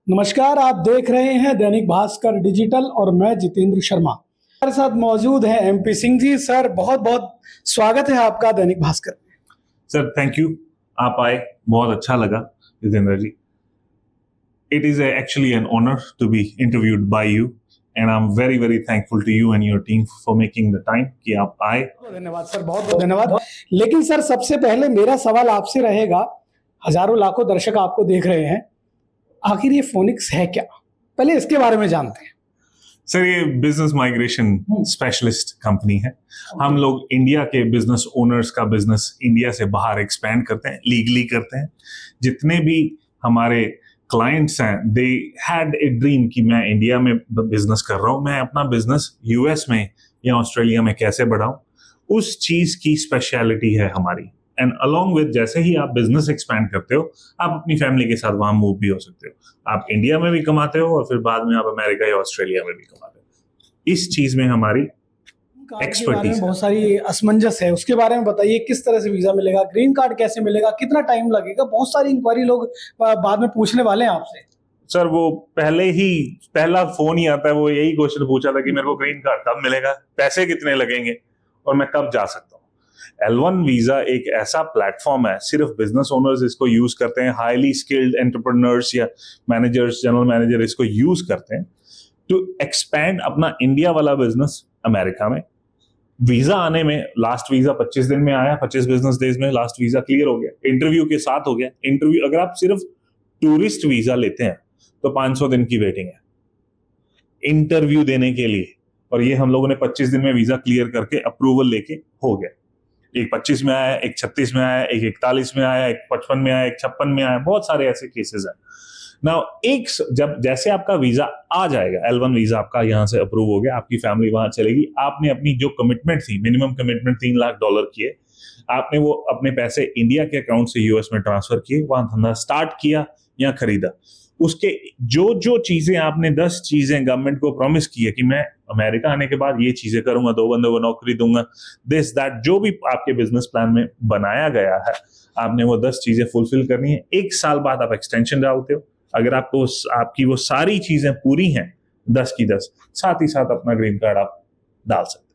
नमस्कार, आप देख रहे हैं दैनिक भास्कर डिजिटल और मैं जितेंद्र शर्मा। हमारे साथ मौजूद हैं एमपी सिंह जी। सर, बहुत बहुत स्वागत है आपका Dainik Bhaskar. Sir thank you, आप आए, बहुत अच्छा लगा Jitendra ji. It is actually an honour to be interviewed by you and I am very very thankful to you and your team for making the time कि आप आए। धन्यवाद सर, बहुत बहुत धन्यवाद। लेकिन सर, सबसे पहले मेरा सवाल आपसे रहेगा, हजारों लाखों दर्शक आपको देख रहे हैं, आखिर ये फोनिक्स है क्या? पहले इसके बारे में जानते हैं। सर ये बिजनेस माइग्रेशन स्पेशलिस्ट कंपनी है। हम लोग इंडिया के बिजनेस ओनर्स का बिजनेस इंडिया से बाहर एक्सपैंड करते हैं, लीगली करते हैं। जितने भी हमारे क्लाइंट्स हैं, दे हैड ए ड्रीम कि मैं इंडिया में बिजनेस कर रहा हूं, मैं अपना बिजनेस यूएस में या ऑस्ट्रेलिया में कैसे बढ़ाऊं, उस चीज की स्पेशलिटी है हमारी। एंड अलॉन्ग विद जैसे ही आप बिजनेस एक्सपैंड करते हो, आप अपनी फैमिली के साथ वहां मूव भी हो सकते हो। आप इंडिया में भी कमाते हो और फिर बाद में आप अमेरिका या ऑस्ट्रेलिया में भी कमाते हो। इस चीज में हमारी एक्सपर्टीज बहुत सारी असमंजस है, उसके बारे में बताइए। किस तरह से वीजा मिलेगा, ग्रीन कार्ड कैसे मिलेगा, कितना टाइम लगेगा? बहुत सारी इंक्वायरी लोग बाद में पूछने वाले हैं आपसे। सर वो पहला फोन ही आता है, वो यही क्वेश्चन पूछा था कि मेरे को ग्रीन कार्ड कब मिलेगा, पैसे कितने लगेंगे और मैं कब जा सकता हूँ। L1 वीजा एक ऐसा प्लेटफॉर्म है, सिर्फ बिजनेस ओनर्स इसको यूज करते हैं, हाईली स्किल्ड एंटरप्रेन्योर्स या मैनेजर्स, जनरल मैनेजर इसको यूज करते हैं टू एक्सपैंड अपना इंडिया वाला बिजनेस अमेरिका में। वीजा आने में लास्ट वीजा 25 दिन में आया, 25 बिजनेस डेज में लास्ट वीजा क्लियर हो गया, इंटरव्यू के साथ हो गया। इंटरव्यू अगर आप सिर्फ टूरिस्ट वीजा लेते हैं तो 500 दिन की वेटिंग है इंटरव्यू देने के लिए, और ये हम लोगों ने 25 दिन में वीजा क्लियर करके अप्रूवल लेके हो गया। एक 25 में आया, एक 36 में आया, एक 41 में आया, एक 55 में आया, एक 56 में आया, बहुत सारे ऐसे केसेस हैं। नाउ जब जैसे आपका वीजा आ जाएगा, L1 वीजा आपका यहां से अप्रूव हो गया, आपकी फैमिली वहां चलेगी, आपने अपनी जो कमिटमेंट थी, मिनिमम कमिटमेंट $3 लाख की है, आपने वो अपने पैसे इंडिया के अकाउंट से यूएस में ट्रांसफर किए, वहां धंधा स्टार्ट किया या खरीदा। उसके जो जो चीजें आपने 10 चीजें गवर्नमेंट को प्रॉमिस की है कि मैं अमेरिका आने के बाद ये चीजें करूंगा, 2 बंदों को नौकरी दूंगा, दिस दैट, जो भी आपके बिजनेस प्लान में बनाया गया है, आपने वो 10 चीजें फुलफिल करनी है। 1 साल बाद आप एक्सटेंशन डालते हो। अगर आपकी वो सारी चीजें पूरी हैं 10 की 10, साथ ही साथ अपना ग्रीन कार्ड आप डाल सकते हैं।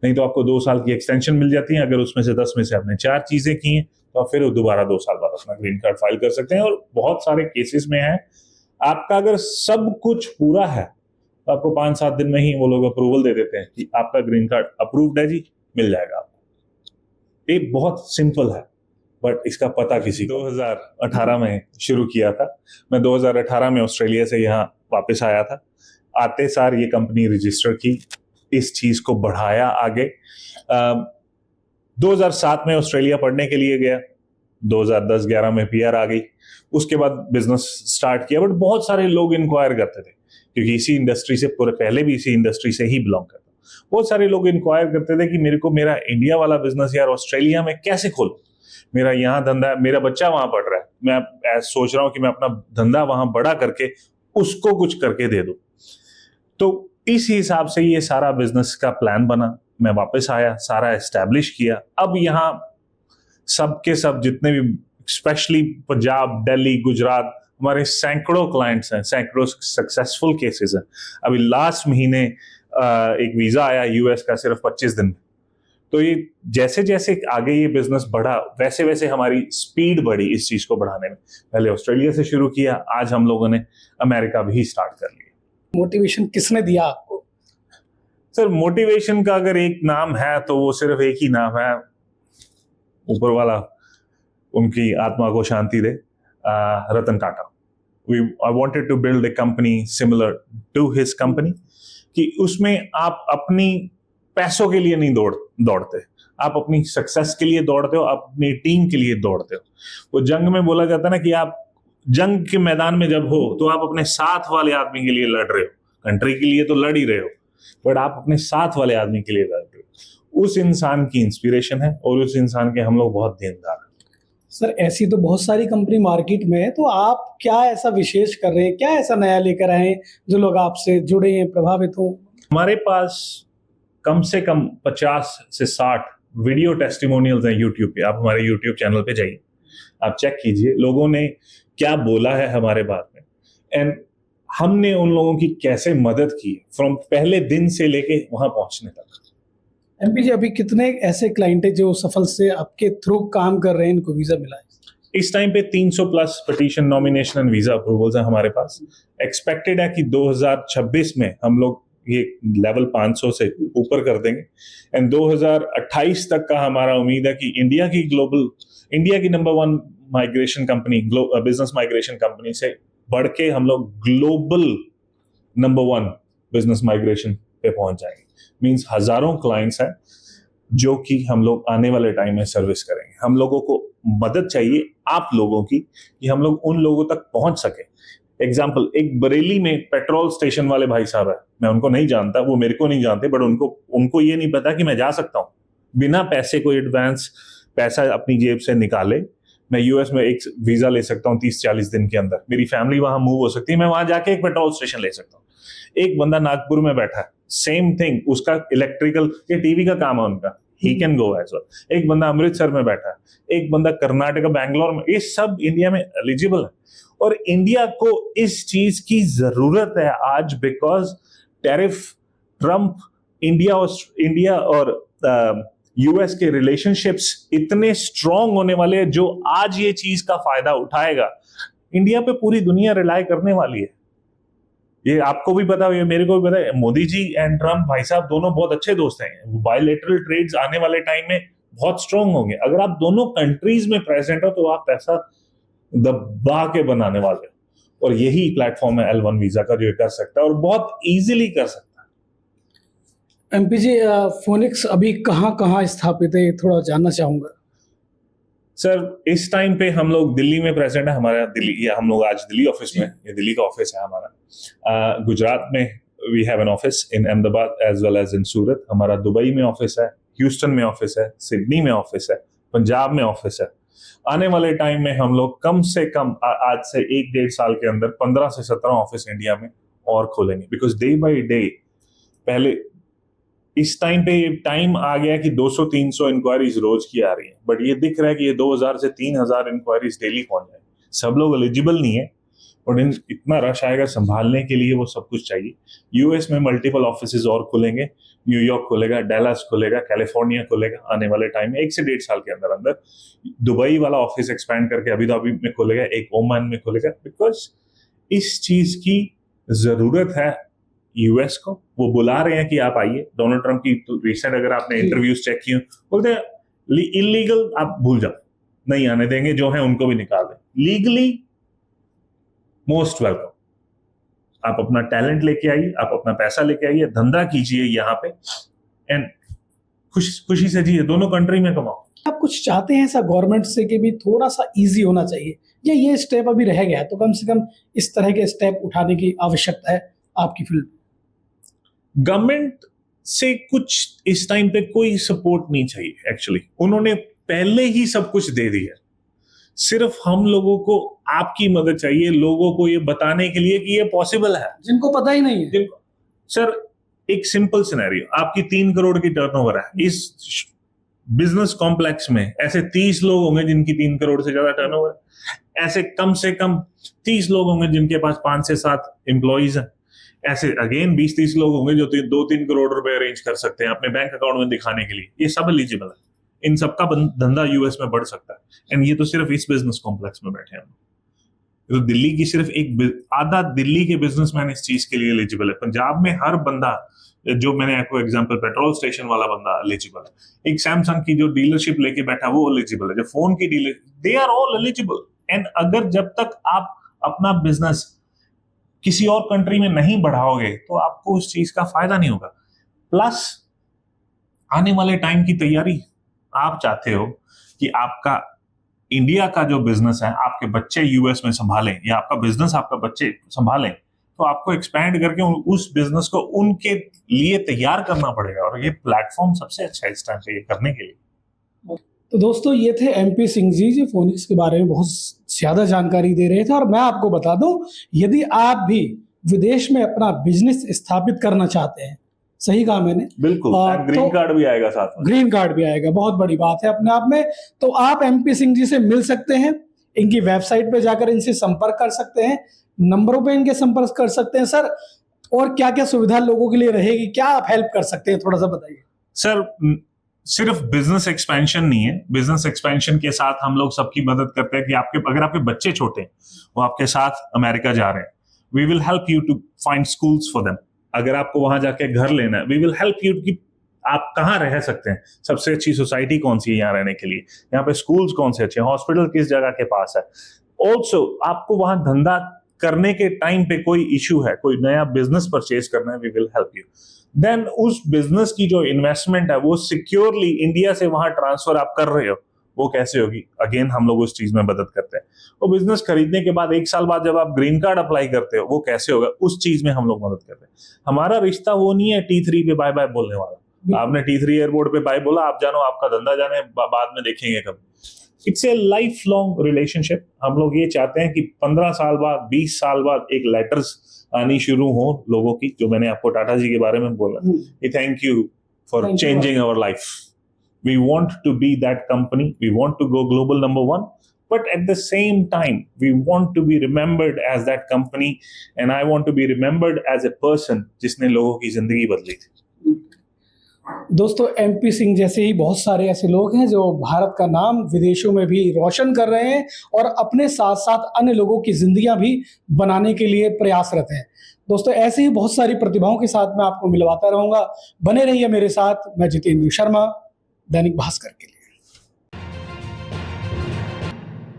नहीं तो आपको 2 साल की एक्सटेंशन मिल जाती है। अगर उसमें से 10 में से आपने 4 चीजें की हैं तो आप फिर दोबारा 2 साल बाद अपना ग्रीन कार्ड फाइल कर सकते हैं। और बहुत सारे केसेस में है, आपका अगर सब कुछ पूरा है तो आपको 5-7 दिन में ही वो लोग अप्रूवल दे देते हैं कि आपका ग्रीन कार्ड अप्रूव्ड है जी, मिल जाएगा आपको। ये बहुत सिंपल है, बट इसका पता किसी को 2018 में शुरू किया था। मैं 2018 में ऑस्ट्रेलिया से यहाँ वापस आया था। आते सार ये कंपनी रजिस्टर की, इस चीज को बढ़ाया आगे। 2007 में ऑस्ट्रेलिया पढ़ने के लिए गया, 2010-11 में पीआर आ गई, उसके बाद बिजनेस स्टार्ट किया। बट बहुत सारे लोग इंक्वायर करते थे, क्योंकि इसी इंडस्ट्री से पहले भी इसी इंडस्ट्री से ही बिलोंग करता। बहुत सारे लोग इंक्वायर करते थे कि मेरे को मेरा इंडिया वाला बिजनेस यार ऑस्ट्रेलिया में कैसे खोलूं, मेरा यहाँ धंधा, मेरा बच्चा वहां पढ़ रहा है, मैं सोच रहा हूं कि मैं अपना धंधा वहां बड़ा करके उसको कुछ करके दे दूं। तो इस हिसाब से ये सारा बिजनेस का प्लान बना। मैं वापस आया, सारा एस्टैब्लिश किया। अब यहाँ सबके सब जितने भी, स्पेशली पंजाब, दिल्ली, गुजरात, हमारे सैकड़ों क्लाइंट्स हैं, सैकड़ों सक्सेसफुल केसेस हैं। अभी लास्ट महीने एक वीजा आया यूएस का, सिर्फ 25 दिन। तो ये जैसे जैसे आगे ये बिजनेस बढ़ा, वैसे वैसे हमारी स्पीड बढ़ी इस चीज को बढ़ाने में। पहले ऑस्ट्रेलिया से शुरू किया, आज हम लोगों ने अमेरिका भी स्टार्ट कर लिया। मोटिवेशन किसने दिया आपको? सर मोटिवेशन का अगर एक नाम है तो वो सिर्फ एक ही नाम है, ऊपर वाला उनकी आत्मा को शांति दे, Ratan Tata. I wanted to build a company similar to his company, कि उसमें आप अपनी पैसों के लिए नहीं दौड़ते, आप अपनी सक्सेस के लिए दौड़ते हो, आप अपनी टीम के लिए दौड़ते हो। वो जंग में बोला जाता है ना कि आप जंग के मैदान में जब हो तो आप अपने साथ वाले आदमी के लिए लड़ रहे हो, कंट्री के लिए तो लड़ ही रहे हो, बट आप अपने साथ वाले आदमी के लिए लड़ रहे हो। उस इंसान की इंस्पिरेशन है और उस इंसान के हम लोग बहुत देनदार हैं। सर, ऐसी तो बहुत सारी कंपनी मार्केट में है, तो आप क्या ऐसा विशेष कर रहे हैं, क्या ऐसा नया लेकर आए हैं जो लोग आपसे जुड़े हैं, प्रभावित हो? हमारे पास कम से कम 50 से 60 वीडियो टेस्टिमोनियल्स हैं यूट्यूब पे। आप हमारे यूट्यूब चैनल पे जाइए, आप चेक कीजिए लोगों ने क्या बोला है हमारे बारे में। एंड हमने उन लोगों की कैसे मदद की फ्रॉम पहले दिन से लेके वहां पहुंचने तक। एमपी जी, अभी कितने ऐसे क्लाइंट है जो सफल से आपके थ्रू काम कर रहे हैं, इनको वीजा मिला है? इस टाइम पे 300 plus petition, nomination and visa approvals हैं हमारे पास। एक्सपेक्टेड है कि 2026 में हम लोग ये लेवल 500 से ऊपर कर देंगे एंड 2028 तक का हमारा उम्मीद है कि इंडिया की number 1 migration company, business migration company से बढ़ के हम लोग ग्लोबल नंबर 1 बिजनेस माइग्रेशन पे पहुंच जाएंगे। मींस हजारों क्लाइंट्स हैं जो कि हम लोग आने वाले टाइम में सर्विस करेंगे। हम लोगों को मदद चाहिए आप लोगों की कि हम लोग उन लोगों तक पहुंच सके। एग्जाम्पल, एक बरेली में पेट्रोल स्टेशन वाले भाई साहब है, मैं उनको नहीं जानता, वो मेरे को नहीं जानते, बट उनको ये नहीं पता कि मैं जा सकता हूं बिना पैसे को एडवांस पैसा अपनी जेब से निकाले। मैं यूएस में एक वीजा ले सकता हूँ 30-40 दिन के अंदर, मेरी फैमिली वहां मूव हो सकती है, मैं वहां जाके एक पेट्रोल स्टेशन ले सकता हूँ। एक बंदा नागपुर में बैठा है, सेम थिंग, उसका इलेक्ट्रिकल ये टीवी का काम है उनका, he can go as well. एक बंदा अमृतसर में बैठा है, एक बंदा कर्नाटक बैंगलोर में, ये सब इंडिया में एलिजिबल है। और इंडिया को इस चीज की जरूरत है आज, बिकॉज टैरिफ, ट्रंप, इंडिया और यूएस के रिलेशनशिप्स इतने स्ट्रांग होने वाले हैं, जो आज ये चीज का फायदा उठाएगा। इंडिया पे पूरी दुनिया रिलाई करने वाली है, ये आपको भी पता है, मेरे को भी पता है। मोदी जी एंड ट्रंप भाई साहब दोनों बहुत अच्छे दोस्त हैं। बायलैटरल ट्रेड्स आने वाले टाइम में बहुत स्ट्रांग होंगे। अगर आप दोनों कंट्रीज में प्रेजेंट हो तो आप पैसा दबा के बनाने वाले हो, और यही प्लेटफॉर्म है L1 वीजा का, जो कर सकता है और बहुत इजीली कर सकता है। एमपी जी, फोनिक्स अभी कहाँ कहाँ स्थापित है, थोड़ा जानना चाहूंगा। सर, इस टाइम पे हम लोग दिल्ली में प्रेजेंट है, हमारा दिल्ली, या हम लोग आज दिल्ली ऑफिस में, ये दिल्ली का ऑफिस है हमारा। गुजरात में we have an office in Ahmedabad as well as in Surat. हमारा दुबई में ऑफिस है, ह्यूस्टन में ऑफिस है, सिडनी में ऑफिस है, पंजाब में ऑफिस है। आने वाले टाइम में हम लोग कम से कम आज से 1-1.5 साल के अंदर 15 से 17 ऑफिस इंडिया में और खोलेंगे, बिकॉज डे बाई डे, पहले इस टाइम पे ये टाइम आ गया कि 200-300 इंक्वायरीज रोज की आ रही है, बट ये दिख रहा है कि ये 2000 से 3000 इंक्वायरीज डेली पहुंच जाए। सब लोग एलिजिबल नहीं है, और इतना रश आएगा, संभालने के लिए वो सब कुछ चाहिए। यूएस में मल्टीपल ऑफिसेज और खुलेंगे, न्यूयॉर्क खुलेगा, डैलस खुलेगा, कैलिफोर्निया खुलेगा आने वाले टाइम में 1 से 1.5 साल के अंदर अंदर। दुबई वाला ऑफिस एक्सपैंड करके अबू धाबी में खुलेगा, एक ओमान में खुलेगा, बिकॉज इस चीज की जरूरत है यूएस को। वो बुला रहे हैं कि आप आइए। डोनाल्ड ट्रंप की तो रिसेंट अगर आपने इंटरव्यूज चेक किए, बोलते हैं इलीगल आप भूल जाओ, नहीं आने देंगे, जो है उनको भी निकाल दें। Legally most welcome. आप अपना टैलेंट लेके आइए, आप अपना पैसा लेके आइए, धंधा कीजिए यहाँ पे, एंड खुशी से जिए, दोनों कंट्री में कमाओ। आप कुछ चाहते हैं ऐसा गवर्नमेंट से कि भी थोड़ा सा इजी होना चाहिए, या ये स्टेप अभी रह गया है, तो कम से कम इस तरह के स्टेप उठाने की आवश्यकता है आपकी फील्ड? गवर्नमेंट से कुछ इस टाइम पे कोई सपोर्ट नहीं चाहिए एक्चुअली, उन्होंने पहले ही सब कुछ दे दिया। सिर्फ हम लोगों को आपकी मदद चाहिए, लोगों को ये बताने के लिए कि ये पॉसिबल है, जिनको पता ही नहीं है। सर, एक सिंपल सिनेरियो, आपकी 3 करोड़ की टर्नओवर है, इस बिजनेस कॉम्प्लेक्स में ऐसे 30 लोग होंगे जिनकी 3 करोड़ से ज्यादा टर्नओवर है, ऐसे कम से कम 30 लोग होंगे जिनके पास 5 से 7 एम्प्लॉइज हैं, ऐसे अगेन 20-30 लोग होंगे जो 2-3 करोड़ रुपए अरेंज कर सकते हैं अपने बैंक अकाउंट में दिखाने के लिए। ये सब एलिजिबल है, इन सबका धंधा यूएस में बढ़ सकता है। एंड ये तो सिर्फ इस बिजनेस कॉम्प्लेक्स में बैठे हैं, तो दिल्ली की सिर्फ आधा दिल्ली के बिजनेसमैन इस चीज के लिए एलिजिबल है। पंजाब में हर बंदा, जो मैंने आपको एग्जांपल पेट्रोल स्टेशन वाला बंदा एलिजिबल है, एक सैमसंग की जो डीलरशिप लेके बैठा वो एलिजिबल है, जो फोन की dealer, they are all eligible. And अगर जब तक आप अपना बिजनेस किसी और कंट्री में नहीं बढ़ाओगे तो आपको उस चीज का फायदा नहीं होगा। प्लस आने वाले टाइम की तैयारी, आप चाहते हो कि आपका इंडिया का जो बिजनेस है आपके बच्चे यूएस में संभालें, या आपका बिजनेस आपका बच्चे संभालें, तो आपको एक्सपैंड करके उस बिजनेस को उनके लिए तैयार करना पड़ेगा, और ये प्लेटफॉर्म सबसे अच्छा है इस टाइम पे ये करने के लिए। तो दोस्तों, ये थे एमपी सिंह जी, जो फोनिक्स के बारे में बहुत ज्यादा जानकारी दे रहे थे। और मैं आपको बता दूं, यदि आप भी विदेश में अपना बिजनेस स्थापित करना चाहते हैं, सही कहा मैंने, बिल्कुल, ग्रीन कार्ड भी आएगा साथ में, ग्रीन कार्ड भी आएगा, बहुत बड़ी बात है अपने आप में, तो आप एमपी सिंह जी से मिल सकते हैं। इनकी वेबसाइट पे जाकर इनसे संपर्क कर सकते हैं, नंबरों पे इनके संपर्क कर सकते हैं सर। और क्या क्या सुविधा लोगों के लिए रहेगी, क्या आप हेल्प कर सकते हैं, थोड़ा सा बताइए सर। सिर्फ बिजनेस एक्सपेंशन नहीं है, बिजनेस एक्सपेंशन के साथ हम लोग सबकी मदद करते हैं कि अगर आपके बच्चे छोटे हैं, वो आपके साथ अमेरिका जा रहे हैं, we will help you to find schools for them. अगर आपको वहां जाके घर लेना है, वी विल हेल्प यू कि आप कहाँ रह सकते हैं, सबसे अच्छी सोसाइटी कौन सी है यहाँ रहने के लिए, यहाँ पे स्कूल्स कौन से अच्छे हैं, हॉस्पिटल किस जगह के पास है। ऑल्सो आपको वहां धंधा करने के टाइम पे कोई इशू है, कोई नया बिजनेस परचेज करना है, we will help you. Then उस बिजनेस की जो इन्वेस्टमेंट है वो सिक्योरली इंडिया से वहां ट्रांसफर आप कर रहे हो, वो कैसे होगी, अगेन हम लोग उस चीज में मदद करते हैं। वो बिजनेस खरीदने के बाद 1 साल बाद जब आप ग्रीन कार्ड अप्लाई करते हो, वो कैसे होगा, उस चीज में हम लोग मदद करते हैं। हमारा रिश्ता वो नहीं है T3 पे बाय बाय बोलने वाला। आपने T3 एयरपोर्ट पे बाय बोला, आप जानो, आपका धंधा जाने, बाद में देखेंगे कभी। It's a life long relationship. हम लोग ये चाहते हैं कि 15 साल बाद, 20 साल बाद एक लेटर्स आनी शुरू हो लोगों की, जो मैंने आपको टाटा जी के बारे में बोला, thank you for changing our life. We want to be that company. We want to go global #1, but at the same time, we want to be remembered as that company, and I want to be remembered as a person जिसने लोगों की जिंदगी बदली थी। दोस्तों, MP Singh जैसे ही बहुत सारे ऐसे लोग हैं जो भारत का नाम विदेशों में भी रोशन कर रहे हैं और अपने साथ साथ अन्य लोगों की जिंदगियां भी बनाने के लिए प्रयासरत हैं। दोस्तों, ऐसे ही बहुत सारी प्रतिभाओं के साथ मैं आपको मिलवाता रहूंगा। बने रहिए मेरे साथ। मैं जितेंद्र शर्मा, दैनिक भास्कर के लिए।